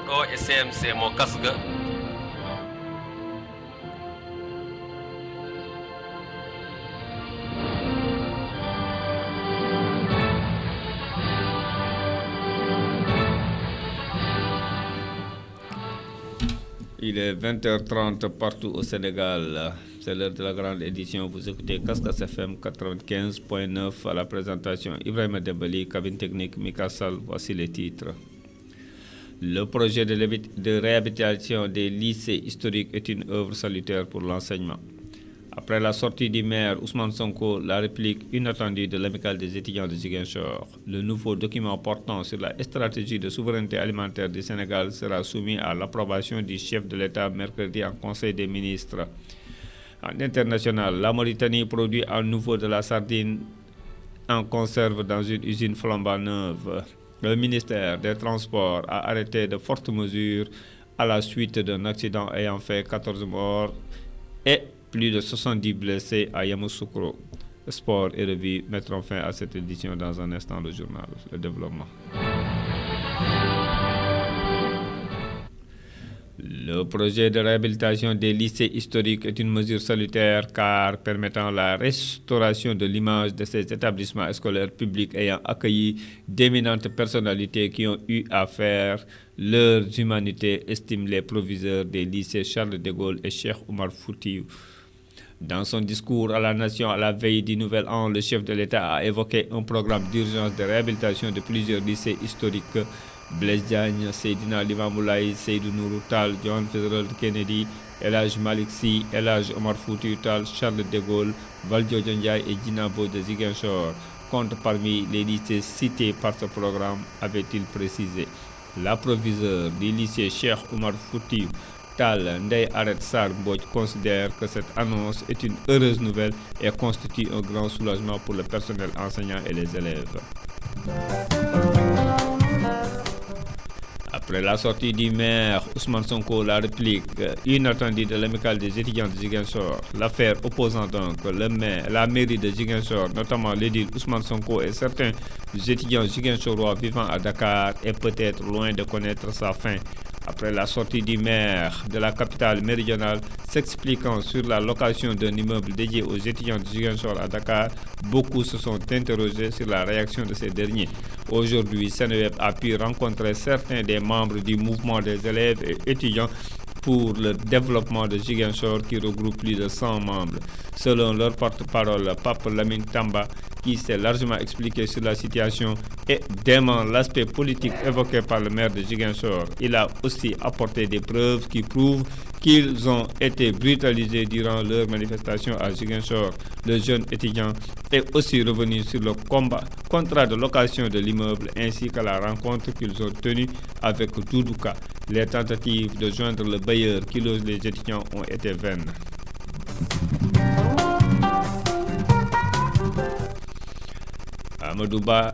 ɗo e CMC mo Kasga. Il est 20h30 partout au Sénégal. C'est l'heure de la grande édition. Vous écoutez Kaskas FM 95.9 à la présentation Ibrahim Dembali, cabine technique Mika Sall. Voici les titres. Le projet de réhabilitation des lycées historiques est une œuvre salutaire pour l'enseignement. Après la sortie du maire Ousmane Sonko, la réplique inattendue de l'amicale des étudiants de Ziguinchor, le nouveau document portant sur la stratégie de souveraineté alimentaire du Sénégal sera soumis à l'approbation du chef de l'État mercredi en Conseil des ministres. En international, la Mauritanie produit à nouveau de la sardine en conserve dans une usine flambant neuve. Le ministère des Transports a arrêté de fortes mesures à la suite d'un accident ayant fait 14 morts et plus de 70 blessés à Yamoussoukro. Sport et revue mettront fin à cette édition dans un instant. Le journal, le développement. Le projet de réhabilitation des lycées historiques est une mesure salutaire car permettant la restauration de l'image de ces établissements scolaires publics ayant accueilli d'éminentes personnalités qui ont eu à faire leurs humanités, estiment les proviseurs des lycées Charles de Gaulle et Cheikh Oumar Foutiyou. Dans son discours à la nation à la veille du Nouvel An, le chef de l'État a évoqué un programme d'urgence de réhabilitation de plusieurs lycées historiques. Blaise Diagne, Seydina Limamou Laye, Seydou Nourou Tall, John Fitzgerald Kennedy, El Hadj Malick Sy, El Hadj Omar Foutiyou Tall, Charles de Gaulle, Valdiodio Ndiaye et Djignabo de Ziguinchor comptent parmi les lycées cités par ce programme, avait-il précisé. La proviseure du lycée Cheikh Oumar Foutiyou Tall, Ndeye Arrête Sarr Mbodj, considère que cette annonce est une heureuse nouvelle et constitue un grand soulagement pour le personnel enseignant et les élèves. Après la sortie du maire Ousmane Sonko, la réplique inattendue de l'amicale des étudiants de Ziguinchor, l'affaire opposant donc la mairie de Ziguinchor, notamment l'édile Ousmane Sonko et certains étudiants ziguinchorois vivant à Dakar, est peut-être loin de connaître sa fin. Après la sortie du maire de la capitale méridionale s'expliquant sur la location d'un immeuble dédié aux étudiants de Ziguinchor à Dakar, beaucoup se sont interrogés sur la réaction de ces derniers. Aujourd'hui, Seneweb a pu rencontrer certains des membres du mouvement des élèves et étudiants pour le développement de Ziguinchor qui regroupe plus de 100 membres. Selon leur porte-parole, Pape Lamine Tamba, qui s'est largement expliqué sur la situation et dément l'aspect politique évoqué par le maire de Ziguinchor, il a aussi apporté des preuves qui prouvent qu'ils ont été brutalisés durant leur manifestation à Ziguinchor. Le jeune étudiant est aussi revenu sur le contrat de location de l'immeuble ainsi que la rencontre qu'ils ont tenue avec Doudouka. Les tentatives de joindre le bailleur qui loge les étudiants ont été vaines. Amadou Ba,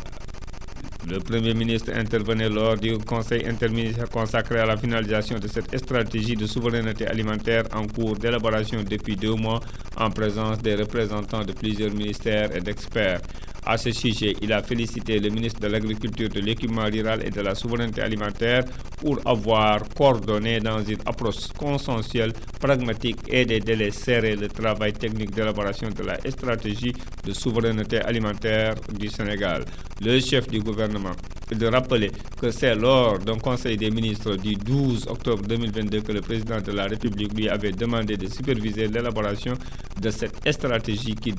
le Premier ministre, intervenait lors du conseil interministériel consacré à la finalisation de cette stratégie de souveraineté alimentaire en cours d'élaboration depuis 2 mois en présence des représentants de plusieurs ministères et d'experts. À ce sujet, il a félicité le ministre de l'Agriculture, de l'Équipement rural et de la souveraineté alimentaire pour avoir coordonné dans une approche consensuelle, pragmatique et des délais serrés le travail technique d'élaboration de la stratégie de souveraineté alimentaire du Sénégal. Le chef du gouvernement de rappeler que c'est lors d'un conseil des ministres du 12 octobre 2022 que le président de la République lui avait demandé de superviser l'élaboration de cette stratégie qui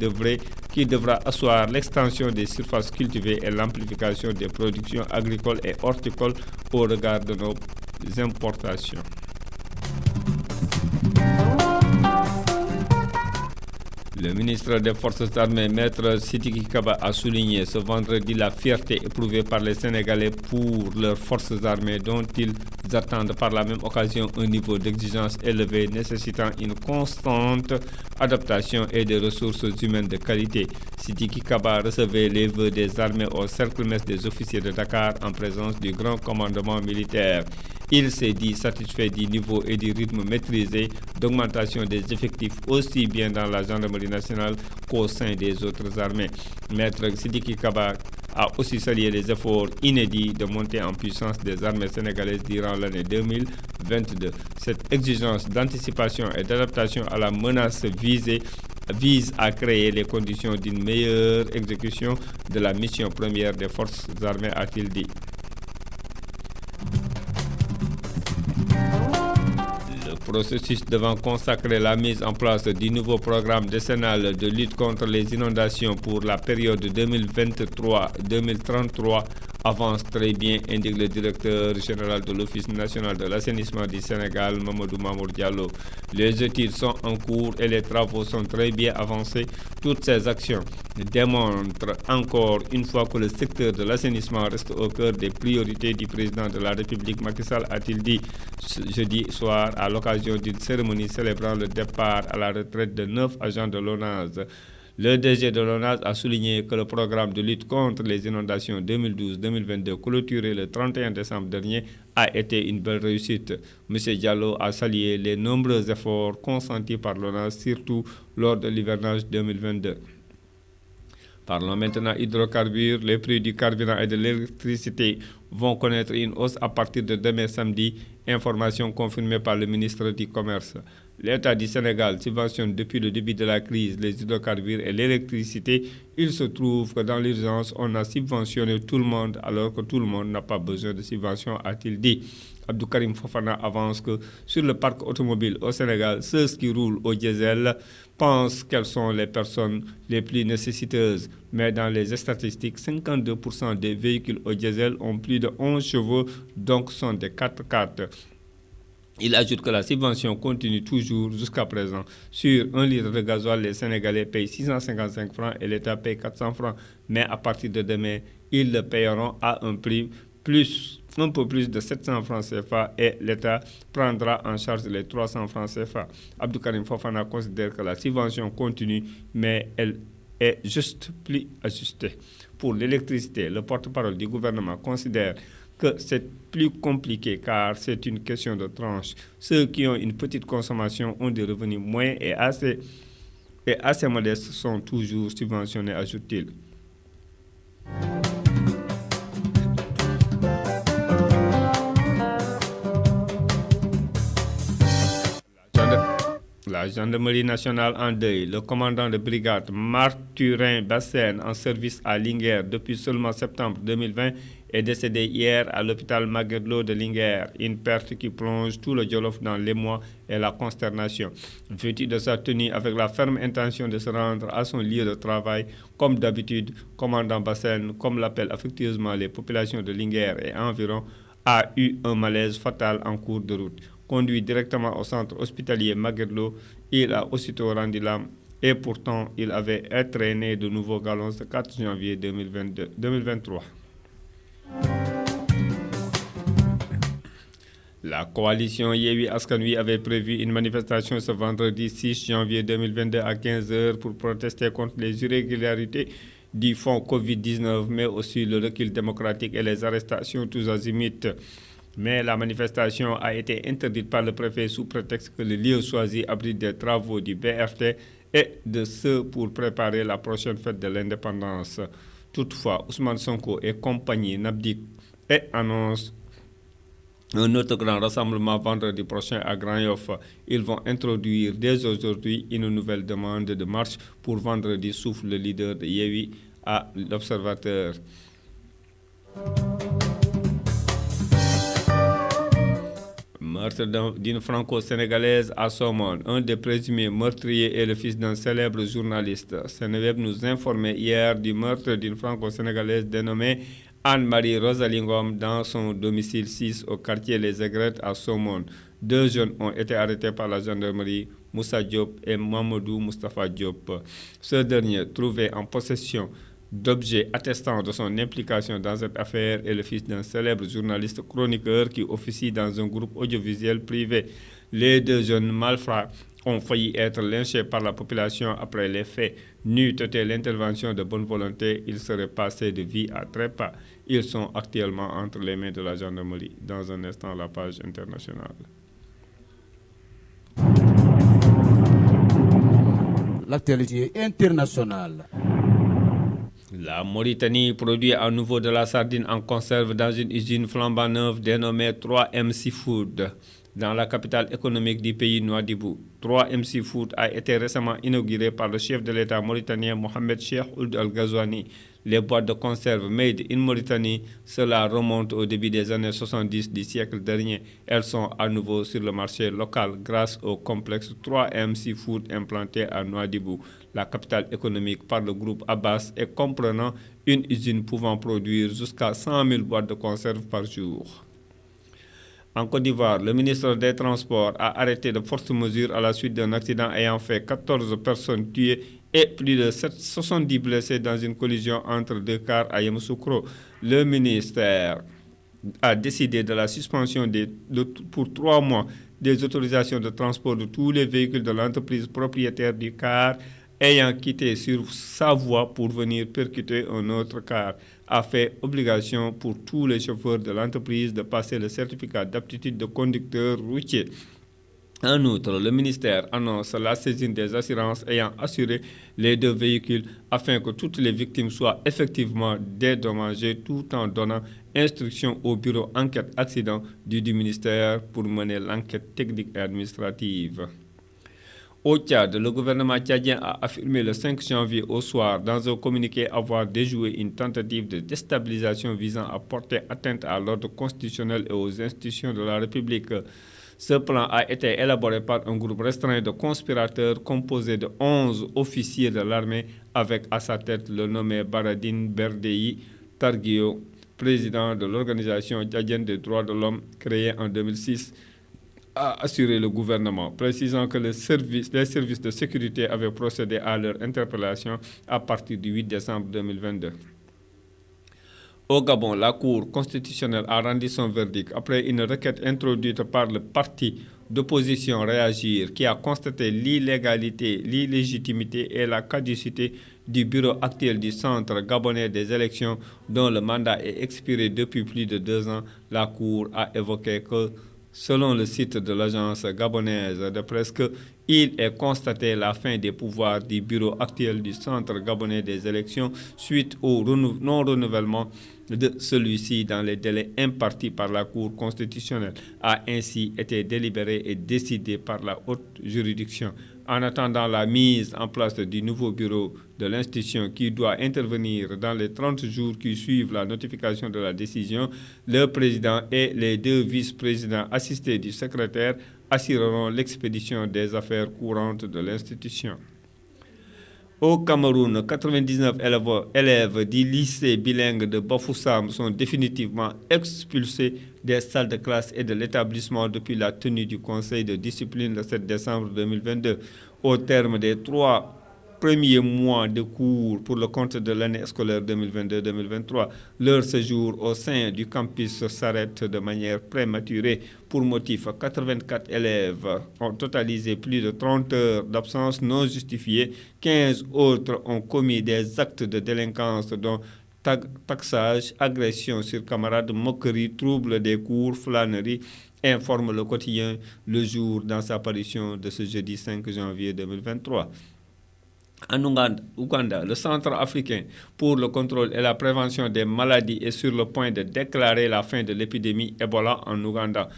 devra asseoir l'extension des surfaces cultivées et l'amplification des productions agricoles et horticoles au regard de nos importations. Le ministre des Forces armées, Maître Sidiki Kaba, a souligné ce vendredi la fierté éprouvée par les Sénégalais pour leurs forces armées dont ils attendent par la même occasion un niveau d'exigence élevé nécessitant une constante adaptation et des ressources humaines de qualité. Sidiki Kaba recevait les vœux des armées au cercle mess des officiers de Dakar en présence du grand commandement militaire. Il s'est dit satisfait du niveau et du rythme maîtrisé d'augmentation des effectifs aussi bien dans la gendarmerie nationale qu'au sein des autres armées. Maître Sidiki Kaba a aussi salué les efforts inédits de montée en puissance des armées sénégalaises durant l'année 2022. Cette exigence d'anticipation et d'adaptation à la menace vise à créer les conditions d'une meilleure exécution de la mission première des forces armées, a-t-il dit. Le processus devant consacrer la mise en place du nouveau programme décennal de lutte contre les inondations pour la période 2023-2033 avance très bien, indique le directeur général de l'Office national de l'assainissement du Sénégal, Mamadou Mamour Diallo. Les études sont en cours et les travaux sont très bien avancés. Toutes ces actions démontrent encore une fois que le secteur de l'assainissement reste au cœur des priorités du président de la République, Macky Sall, a-t-il dit jeudi soir à l'occasion d'une cérémonie célébrant le départ à la retraite de 9 agents de l'ONAS. Le DG de l'ONAS a souligné que le programme de lutte contre les inondations 2012-2022 clôturé le 31 décembre dernier a été une belle réussite. M. Diallo a salué les nombreux efforts consentis par l'ONAS, surtout lors de l'hivernage 2022. Parlons maintenant hydrocarbures. Les prix du carburant et de l'électricité vont connaître une hausse à partir de demain samedi, information confirmée par le ministre du Commerce. L'État du Sénégal subventionne depuis le début de la crise les hydrocarbures et l'électricité. Il se trouve que dans l'urgence, on a subventionné tout le monde alors que tout le monde n'a pas besoin de subvention, a-t-il dit. Abdou Karim Fofana avance que sur le parc automobile au Sénégal, ceux qui roulent au diesel pensent qu'elles sont les personnes les plus nécessiteuses. Mais dans les statistiques, 52% des véhicules au diesel ont plus de 11 chevaux, donc sont des 4x4. Il ajoute que la subvention continue toujours jusqu'à présent. Sur 1 litre de gasoil, les Sénégalais payent 655 francs et l'État paye 400 francs. Mais à partir de demain, ils le payeront à un prix un peu plus de 700 francs CFA et l'État prendra en charge les 300 francs CFA. Abdou Karim Fofana considère que la subvention continue, mais elle est juste plus ajustée. Pour l'électricité, le porte-parole du gouvernement considère que c'est plus compliqué car c'est une question de tranche. Ceux qui ont une petite consommation ont des revenus moyens et assez modestes sont toujours subventionnés, ajoute-t-il. La gendarmerie nationale en deuil, le commandant de brigade Marturin Bassène en service à Linguère depuis seulement septembre 2020 est décédé hier à l'hôpital Magatte Lô de Linguère, une perte qui plonge tout le Jolof dans l'émoi et la consternation. Vêtu de sa tenue avec la ferme intention de se rendre à son lieu de travail, comme d'habitude, commandant Bassène, comme l'appellent affectueusement les populations de Linguère et environ, a eu un malaise fatal en cours de route. Conduit directement au centre hospitalier Magatte Lô, il a aussitôt rendu l'âme et pourtant il avait entraîné de nouveaux galons le 4 janvier 2023. La coalition Yewwi Askan Wi avait prévu une manifestation ce vendredi 6 janvier 2022 à 15h pour protester contre les irrégularités du fonds Covid-19, mais aussi le recul démocratique et les arrestations tous azimuts. Mais la manifestation a été interdite par le préfet sous prétexte que le lieu choisi abrite des travaux du BRT et de ceux pour préparer la prochaine fête de l'indépendance. Toutefois, Ousmane Sonko et compagnie n'abdiquent et annoncent un autre grand rassemblement vendredi prochain à Grand Yoff. Ils vont introduire dès aujourd'hui une nouvelle demande de marche pour vendredi, souffle le leader de Yewwi à l'Observateur. Meurtre d'une franco-sénégalaise à Somone. Un des présumés meurtriers est le fils d'un célèbre journaliste. Seneweb nous informait hier du meurtre d'une franco-sénégalaise dénommée Anne-Marie Rosalingom dans son domicile 6 au quartier Les Aigrettes à Somone. 2 jeunes ont été arrêtés par la gendarmerie, Moussa Diop et Mamadou Moustapha Diop. Ce dernier, trouvé en possession d'objets attestant de son implication dans cette affaire, est le fils d'un célèbre journaliste chroniqueur qui officie dans un groupe audiovisuel privé. Les 2 jeunes malfrats ont failli être lynchés par la population après les faits. N'eût été l'intervention de bonne volonté, ils seraient passés de vie à trépas. Ils sont actuellement entre les mains de la gendarmerie. Dans un instant, la page internationale. L'actualité internationale. La Mauritanie produit à nouveau de la sardine en conserve dans une usine flambant neuve dénommée 3M Seafood dans la capitale économique du pays, Nouadhibou. 3M Seafood a été récemment inauguré par le chef de l'État mauritanien Mohamed Cheikh Ould Al Ghazouani. Les boîtes de conserve made in Mauritanie, cela remonte au début des années 70 du siècle dernier. Elles sont à nouveau sur le marché local grâce au complexe 3M Seafood implanté à Nouadhibou, la capitale économique par le groupe Abbas et comprenant une usine pouvant produire jusqu'à 100 000 boîtes de conserve par jour. En Côte d'Ivoire, le ministre des Transports a arrêté de fortes mesures à la suite d'un accident ayant fait 14 personnes tuées et plus de 70 blessés dans une collision entre deux cars à Yamoussoukro. Le ministère a décidé de la suspension pour 3 mois des autorisations de transport de tous les véhicules de l'entreprise propriétaire du car ayant quitté sur sa voie pour venir percuter un autre car, a fait obligation pour tous les chauffeurs de l'entreprise de passer le certificat d'aptitude de conducteur routier. En outre, le ministère annonce la saisine des assurances ayant assuré les 2 véhicules afin que toutes les victimes soient effectivement dédommagées tout en donnant instruction au bureau enquête accident du ministère pour mener l'enquête technique et administrative. Au Tchad, le gouvernement tchadien a affirmé le 5 janvier au soir dans un communiqué avoir déjoué une tentative de déstabilisation visant à porter atteinte à l'ordre constitutionnel et aux institutions de la République. Ce plan a été élaboré par un groupe restreint de conspirateurs composé de 11 officiers de l'armée avec à sa tête le nommé Baradine Berdei Targuio, président de l'Organisation tchadienne des droits de l'homme créée en 2006. A assuré le gouvernement, précisant que les services de sécurité avaient procédé à leur interpellation à partir du 8 décembre 2022. Au Gabon, la Cour constitutionnelle a rendu son verdict après une requête introduite par le parti d'opposition Réagir qui a constaté l'illégitimité et la caducité du bureau actuel du Centre gabonais des élections dont le mandat est expiré depuis plus de 2 ans. La Cour a évoqué que selon le site de l'agence gabonaise de presse, il est constaté la fin des pouvoirs du bureau actuel du Centre gabonais des élections suite au non-renouvellement de celui-ci dans les délais impartis par la Cour constitutionnelle, a ainsi été délibéré et décidé par la haute juridiction. En attendant la mise en place du nouveau bureau de l'institution qui doit intervenir dans les 30 jours qui suivent la notification de la décision, le président et les 2 vice-présidents assistés du secrétaire assureront l'expédition des affaires courantes de l'institution. Au Cameroun, 99 élèves du lycée bilingue de Bafoussam sont définitivement expulsés des salles de classe et de l'établissement depuis la tenue du conseil de discipline le 7 décembre 2022. Au terme des 3 premiers mois de cours pour le compte de l'année scolaire 2022-2023, leur séjour au sein du campus s'arrête de manière prématurée. Pour motif, 84 élèves ont totalisé plus de 30 heures d'absence non justifiée. 15 autres ont commis des actes de délinquance dont taxage, agression sur camarades, moquerie, trouble des cours, flânerie, informe le quotidien Le Jour dans sa parution de ce jeudi 5 janvier 2023. En Ouganda, le Centre africain pour le contrôle et la prévention des maladies est sur le point de déclarer la fin de l'épidémie Ebola en Ouganda.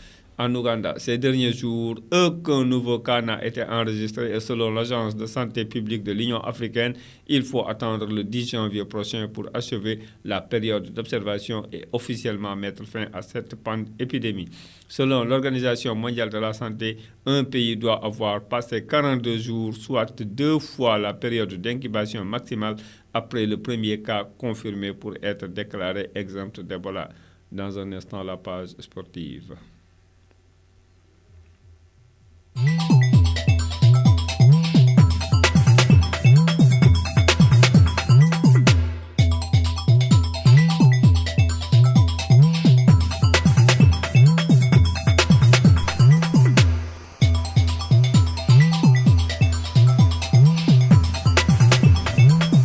Ces derniers jours, aucun nouveau cas n'a été enregistré et selon l'Agence de santé publique de l'Union africaine, il faut attendre le 10 janvier prochain pour achever la période d'observation et officiellement mettre fin à cette épidémie. Selon l'Organisation mondiale de la santé, un pays doit avoir passé 42 jours, soit 2 fois la période d'incubation maximale après le premier cas confirmé pour être déclaré exempt d'Ebola. Dans un instant, la page sportive.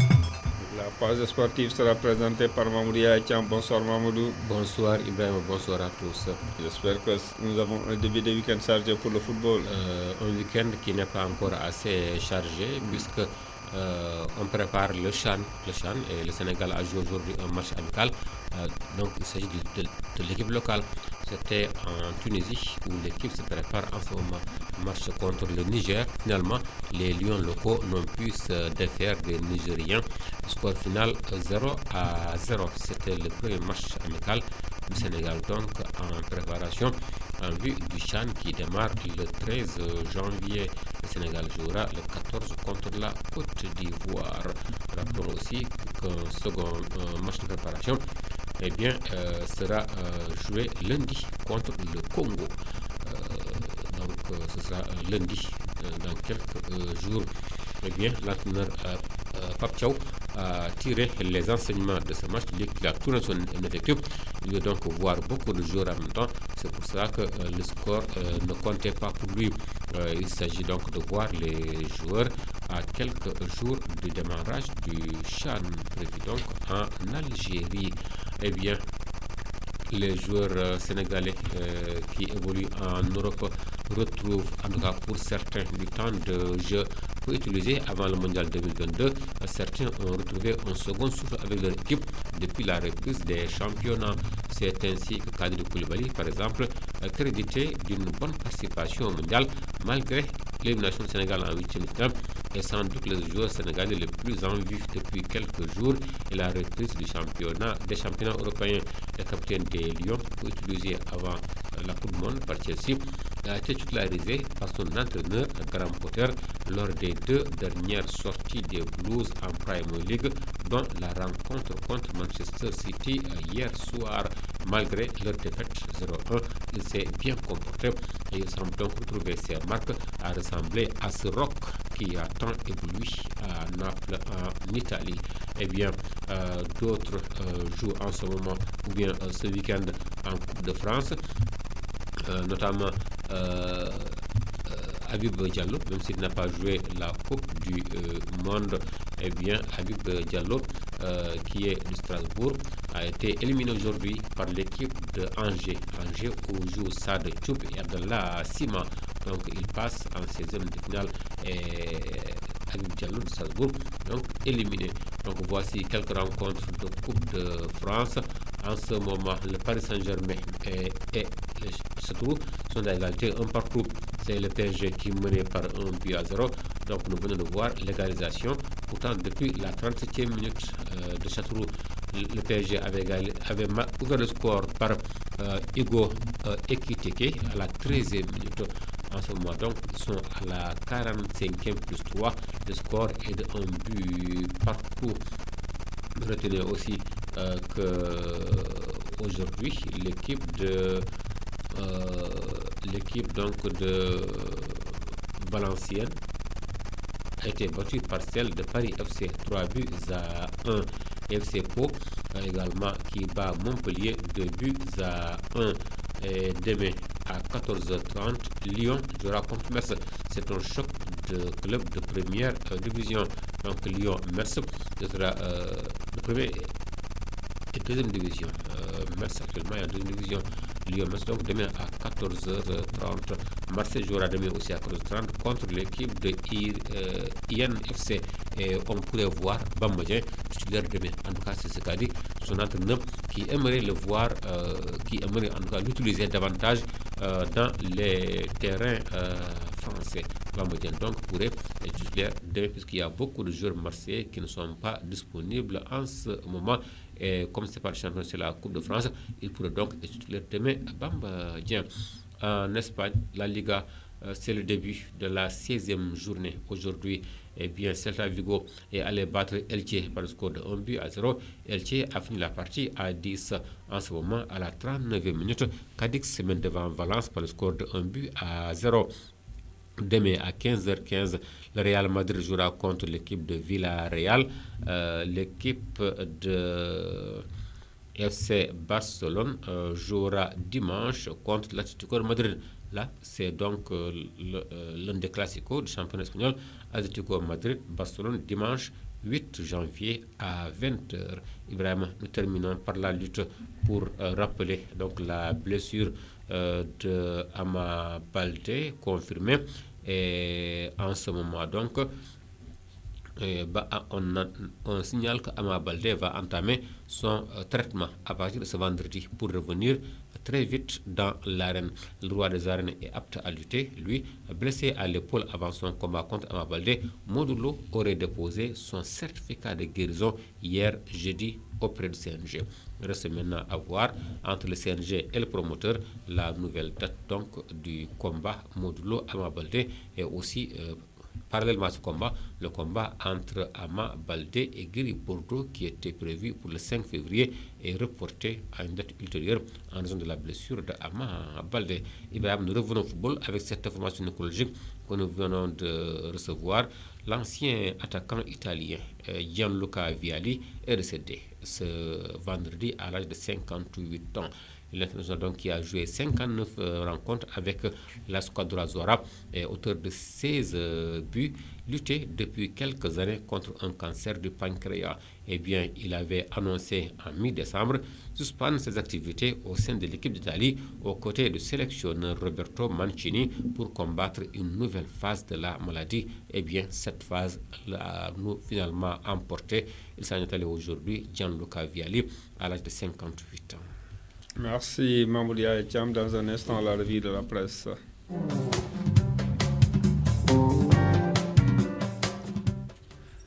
La page sportive sera présentée par Mamoudou Aïtiam. Bonsoir Mamoudou. Bonsoir Ibrahim, bonsoir à tous. J'espère que nous avons un début de week-end chargé pour le football. Un week-end qui n'est pas encore assez chargé puisque on prépare le Chan, et le Sénégal a joué aujourd'hui un match amical. Donc il s'agit de l'équipe locale. C'était en Tunisie où l'équipe se prépare en ce moment. Match contre le Niger. Finalement, les Lions locaux n'ont pu se défaire des Nigériens. Score final 0-0. C'était le premier match amical du Sénégal, donc en préparation en vue du Chan qui démarre le 13 janvier. Le Sénégal jouera le 14 contre la Côte d'Ivoire. Rappelons aussi qu'un second match de préparation sera joué lundi contre le Congo. Donc ce sera lundi dans quelques jours. L'entraîneur Pape Thiaw a tiré les enseignements de ce match. Il a tourné son effectif. Il veut donc voir beaucoup de joueurs en même temps. C'est pour ça que le score ne comptait pas pour lui. Il s'agit donc de voir les joueurs à quelques jours du démarrage du Chan prévu donc en Algérie. Les joueurs sénégalais qui évoluent en Europe retrouvent, en tout cas pour certains, du temps de jeu peu utilisé avant le mondial 2022. Certains ont retrouvé un second souffle avec leur équipe depuis la reprise des championnats. C'est ainsi que Kadri Koulibaly, par exemple, crédité d'une bonne participation au mondial malgré l'élimination du Sénégal en 8e de finale, est sans doute le joueur sénégalais le plus en vue depuis quelques jours et la reprise des championnats européens. Le capitaine des Lions, utilisé avant la Coupe du Monde par Chelsea, a été titularisé par son entraîneur Graham Potter lors des deux dernières sorties des Blues en Premier League, dont la rencontre contre Manchester City hier soir. Malgré leur défaite 0-1, il s'est bien comporté et il semble donc retrouver ses marques à ressembler à ce rock qui a tant évolué à Naples en Italie. D'autres jouent en ce moment ou bien ce week-end en Coupe de France, notamment Habib Diallo, même s'il n'a pas joué la Coupe du Monde. Habib Diallo, qui est du Strasbourg, a été éliminé aujourd'hui par l'équipe de Angers. Angers où jouent Sad Choub et Abdallah Sima. Donc il passe en 16e de finale et Habib Diallo de Strasbourg, donc éliminé. Donc voici quelques rencontres de Coupe de France. En ce moment, le Paris Saint-Germain et le Châteauroux sont à égalité un partout. C'est le PSG qui menait par 1-0. Donc nous venons de voir l'égalisation. Pourtant, depuis la 37e minute de Châteauroux, le PSG avait ouvert le score par Hugo Ekitike à la 13e minute. En ce moment, donc, ils sont à la 45e plus 3. Le score est de 1 but partout. Retenez aussi que aujourd'hui l'équipe de Valenciennes a été battue par celle de Paris FC 3-1. FC Pau également qui bat Montpellier 2-1. Et demain à 14h30, Lyon jouera contre Metz. C'est un choc de club de première division. Donc Lyon-Metz, ce sera le premier et deuxième division. Metz actuellement est en deuxième division. Lyon-Metz donc demain à 14h30. Marseille jouera demain aussi à 14h30 contre l'équipe de INFC. Et on pourrait voir Bambadien titulaire demain. En tout cas, c'est ce qu'a dit son entraîneur qui aimerait le voir, qui aimerait en tout cas l'utiliser davantage dans les terrains français. Bambadien donc pourrait être titulaire demain puisqu'il y a beaucoup de joueurs marseillais qui ne sont pas disponibles en ce moment. Et comme c'est pas le championnat, c'est la Coupe de France, il pourrait donc être titulaire demain à Bambadien. En Espagne, la Liga, c'est le début de la 16e journée. Aujourd'hui, Celta Vigo est allé battre Elche par le score de 1-0. Elche a fini la partie à 10 en ce moment à la 39e minute. Cadix se mène devant Valence par le score de 1-0. Demain à 15h15, le Real Madrid jouera contre l'équipe de Villarreal. L'équipe de FC Barcelone jouera dimanche contre l'Atlético de Madrid. Là, c'est donc l'un des classicos du championnat espagnol. Atlético Madrid, Barcelone, dimanche 8 janvier à 20h. Ibrahim, nous terminons par la lutte pour rappeler donc la blessure de Ama Baldé confirmée. Et en ce moment, donc, on signale qu'Ama Baldé va entamer son traitement à partir de ce vendredi pour revenir très vite dans l'arène. Le roi des arènes est apte à lutter. Lui, blessé à l'épaule avant son combat contre Ama Baldé, Modou Lo aurait déposé son certificat de guérison hier jeudi auprès du CNG. Il reste maintenant à voir entre le CNG et le promoteur la nouvelle date donc du combat Modou Lo Ama Baldé et aussi parallèlement à ce combat, le combat entre Ama Baldé et Gris Bordeaux qui était prévu pour le 5 février est reporté à une date ultérieure en raison de la blessure de Ama Baldé. Ibrahim, nous revenons au football avec cette information écologique que nous venons de recevoir. L'ancien attaquant italien Gianluca Vialli est décédé ce vendredi à l'âge de 58 ans. L'international donc qui a joué 59 rencontres avec la Squadra Azzurra et auteur de 16 buts, luttait depuis quelques années contre un cancer du pancréas. Eh bien, il avait annoncé en mi-décembre suspendre ses activités au sein de l'équipe d'Italie aux côtés du sélectionneur Roberto Mancini pour combattre une nouvelle phase de la maladie. Eh bien, cette phase l'a finalement emporté. Il s'en est allé aujourd'hui, Gianluca Vialli, à l'âge de 58 ans. Merci Mamoudia et Thiam. Dans un instant, la revue de la presse.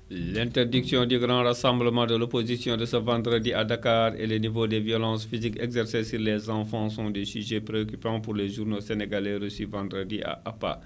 L'interdiction du grand rassemblement de l'opposition de ce vendredi à Dakar et le niveau des violences physiques exercées sur les enfants sont des sujets préoccupants pour les journaux sénégalais reçus vendredi à APA.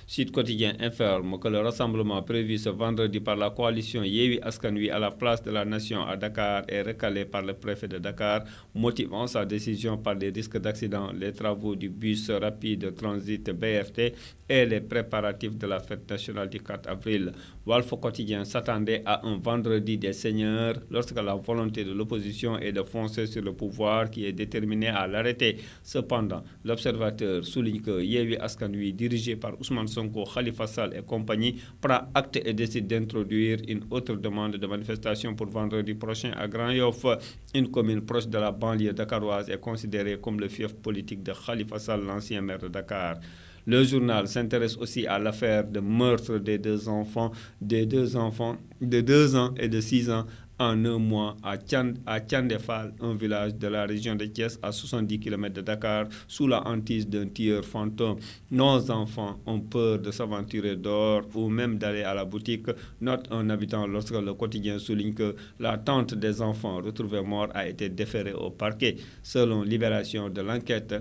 Sud Quotidien informe que le rassemblement prévu ce vendredi par la coalition Yewwi Askan Wi à la place de la Nation à Dakar est recalé par le préfet de Dakar, motivant sa décision par les risques d'accident, les travaux du bus rapide transit BRT et les préparatifs de la fête nationale du 4 avril. Walf Quotidien s'attendait à un vendredi des seigneurs lorsque la volonté de l'opposition est de foncer sur le pouvoir qui est déterminé à l'arrêter. Cependant, l'observateur souligne que Yewwi Askan Wi, dirigé par Ousmane Sonko, Khalifa Sall et compagnie, prend acte et décide d'introduire une autre demande de manifestation pour vendredi prochain à Grand Yoff. Une commune proche de la banlieue dakaroise est considérée comme le fief politique de Khalifa Sall, l'ancien maire de Dakar. Le journal s'intéresse aussi à l'affaire de meurtre des deux enfants de 2 ans et de 6 ans en un mois à Thiandefal, un village de la région de Thiès à 70 km de Dakar, sous la hantise d'un tueur fantôme. Nos enfants ont peur de s'aventurer dehors ou même d'aller à la boutique, note un habitant lorsque le quotidien souligne que la tante des enfants retrouvés morts a été déférée au parquet. Selon Libération de l'enquête,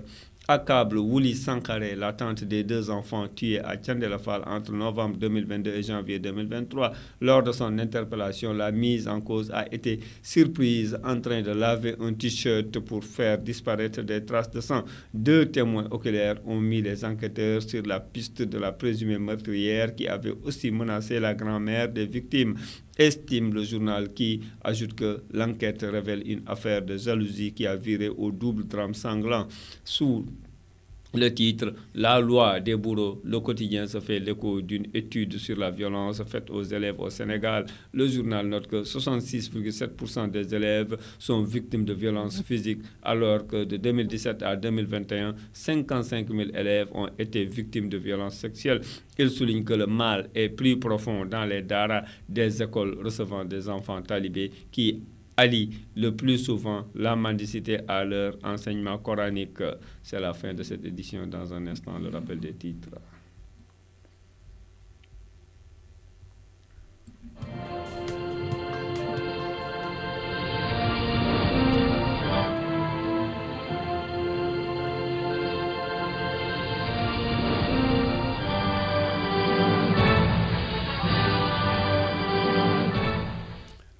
accable Wuli Sankaré, la tante des 2 enfants tués à Thiandefal entre novembre 2022 et janvier 2023. Lors de son interpellation, la mise en cause a été surprise en train de laver un t-shirt pour faire disparaître des traces de sang. 2 témoins oculaires ont mis les enquêteurs sur la piste de la présumée meurtrière qui avait aussi menacé la grand-mère des victimes, estime le journal, qui ajoute que l'enquête révèle une affaire de jalousie qui a viré au double drame sanglant. Sous le titre « La loi des bourreaux », le quotidien se fait l'écho d'une étude sur la violence faite aux élèves au Sénégal. Le journal note que 66,7% des élèves sont victimes de violences physiques, alors que de 2017 à 2021, 55 000 élèves ont été victimes de violences sexuelles. Il souligne que le mal est plus profond dans les daras, des écoles recevant des enfants talibés qui allient le plus souvent la mendicité à leur enseignement coranique. C'est la fin de cette édition. Dans un instant, le rappel des titres.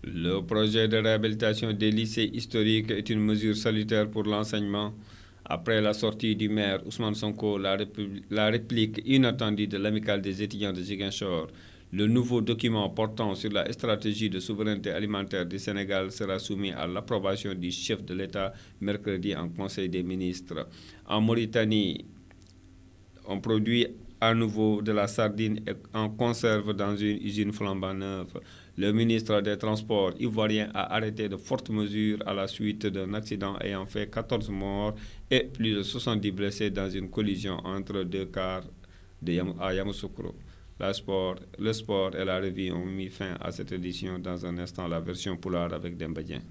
Le projet de réhabilitation des lycées historiques est une mesure salutaire pour l'enseignement. Après la sortie du maire Ousmane Sonko, la réplique inattendue de l'amicale des étudiants de Ziguinchor, le nouveau document portant sur la stratégie de souveraineté alimentaire du Sénégal sera soumis à l'approbation du chef de l'État mercredi en Conseil des ministres. En Mauritanie, on produit à nouveau de la sardine en conserve dans une usine flambant neuve. Le ministre des Transports ivoirien a arrêté de fortes mesures à la suite d'un accident ayant fait 14 morts et plus de 70 blessés dans une collision entre 2 cars à Yamoussoukro. Le sport et la revue ont mis fin à cette édition. Dans un instant, la version Poulard avec Demba Dieng.